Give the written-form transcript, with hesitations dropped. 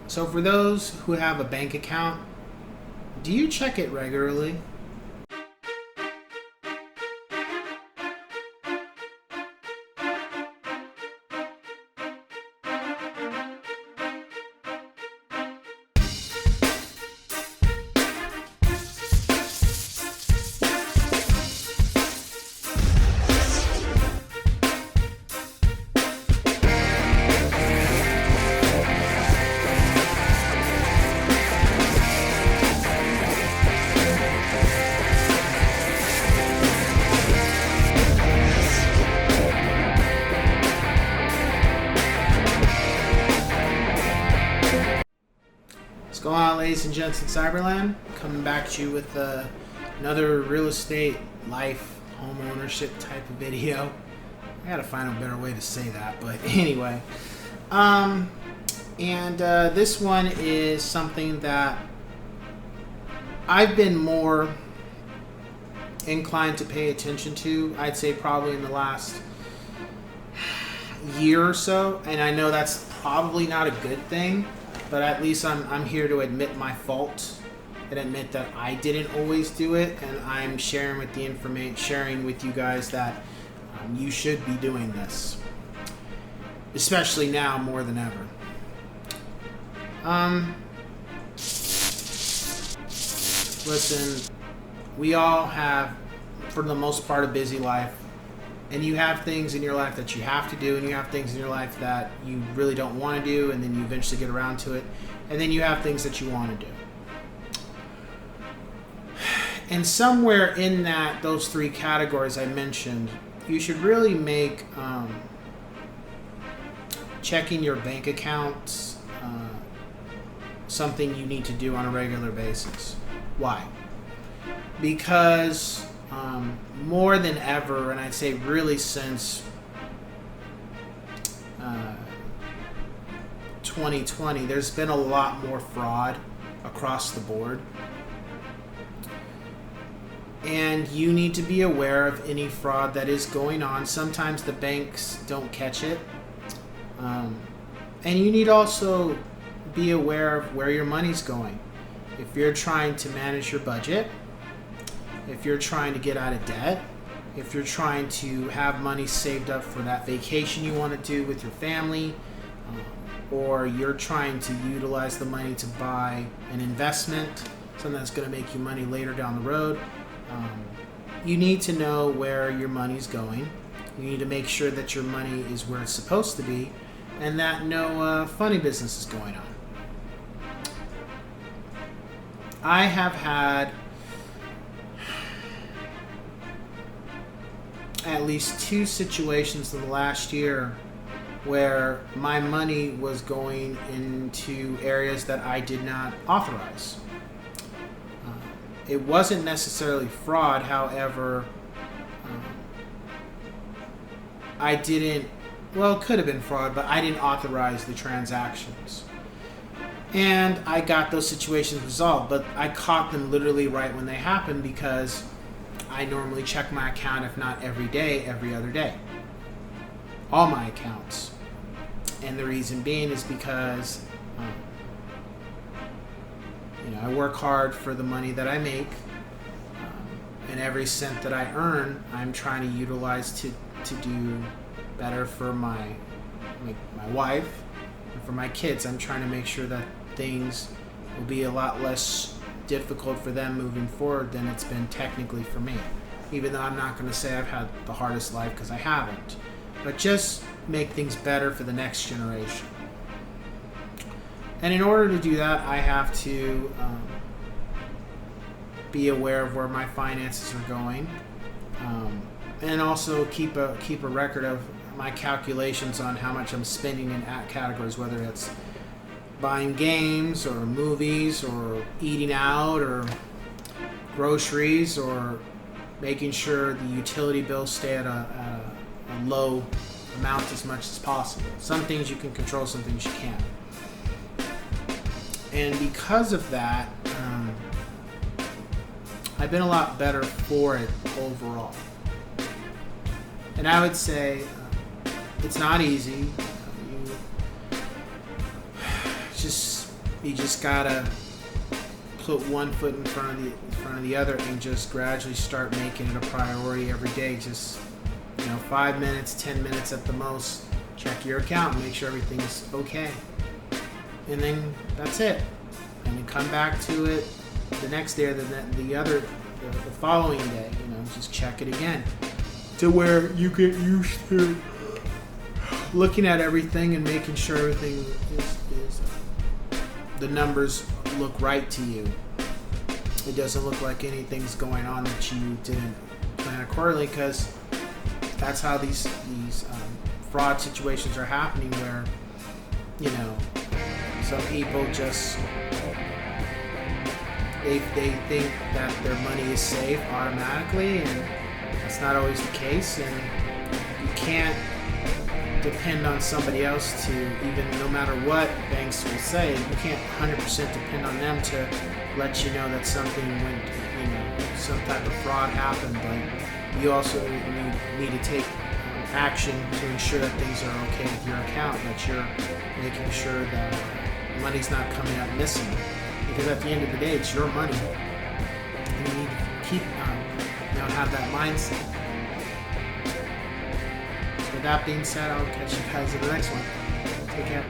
So for those who have a bank account, do you check it regularly? What's going on, ladies and gents in Cyberland? Coming back to you with another real estate, life, home ownership type of video. I gotta find a better way to say that, but anyway. This one is something that I've been more inclined to pay attention to, I'd say probably in the last year or so, and I know that's probably not a good thing, but at least I'm here to admit my fault and admit that I didn't always do it, and I'm sharing with you guys that you should be doing this, especially now more than ever. Listen, we all have, for the most part, a busy life. And you have things in your life that you have to do, and you have things in your life that you really don't want to do, and then you eventually get around to it. And then you have things that you want to do. And somewhere in those three categories I mentioned, you should really make checking your bank accounts something you need to do on a regular basis. Why? Because more than ever, and I'd say really since 2020, there's been a lot more fraud across the board. And you need to be aware of any fraud that is going on. Sometimes the banks don't catch it. And you need to also be aware of where your money's going. If you're trying to manage your budget, if you're trying to get out of debt, if you're trying to have money saved up for that vacation you want to do with your family, or you're trying to utilize the money to buy an investment, something that's going to make you money later down the road, you need to know where your money's going. You need to make sure that your money is where it's supposed to be, and that no funny business is going on. I have had at least two situations in the last year where my money was going into areas that I did not authorize. It wasn't necessarily fraud, however, I didn't, well, it could have been fraud, but I didn't authorize the transactions. And I got those situations resolved, but I caught them literally right when they happened because I normally check my account, if not every day, every other day. All my accounts. And the reason being is because I work hard for the money that I make, and every cent that I earn, I'm trying to utilize to do better for my wife and for my kids. I'm trying to make sure that things will be a lot less difficult for them moving forward than it's been technically for me. Even though I'm not going to say I've had the hardest life, because I haven't. But just make things better for the next generation. And in order to do that, I have to be aware of where my finances are going, and also keep a record of my calculations on how much I'm spending in categories, whether it's buying games or movies or eating out or groceries or making sure the utility bills stay at a low amount as much as possible. Some things you can control, some things you can't. And because of that, I've been a lot better for it overall. And I would say it's not easy. Just You just gotta put one foot in front of the other and just gradually start making it a priority every day. Just 5 minutes, 10 minutes at the most. Check your account and make sure everything's okay. And then that's it. And then come back to it the next day or the following day. Just check it again. To where you get used to looking at everything and making sure everything is the numbers look right to you. It doesn't look like anything's going on that you didn't plan accordingly, because that's how these fraud situations are happening, where some people just they think that their money is safe automatically, and that's not always the case. And you can't depend on somebody else to, even no matter what banks will say, you can't 100% depend on them to let you know that something went, some type of fraud happened. But you also need to take action to ensure that things are okay with your account, that you're making sure that money's not coming up missing. Because at the end of the day, it's your money, and you need to keep, have that mindset. So with that being said, I'll catch you guys in the next one. Take care.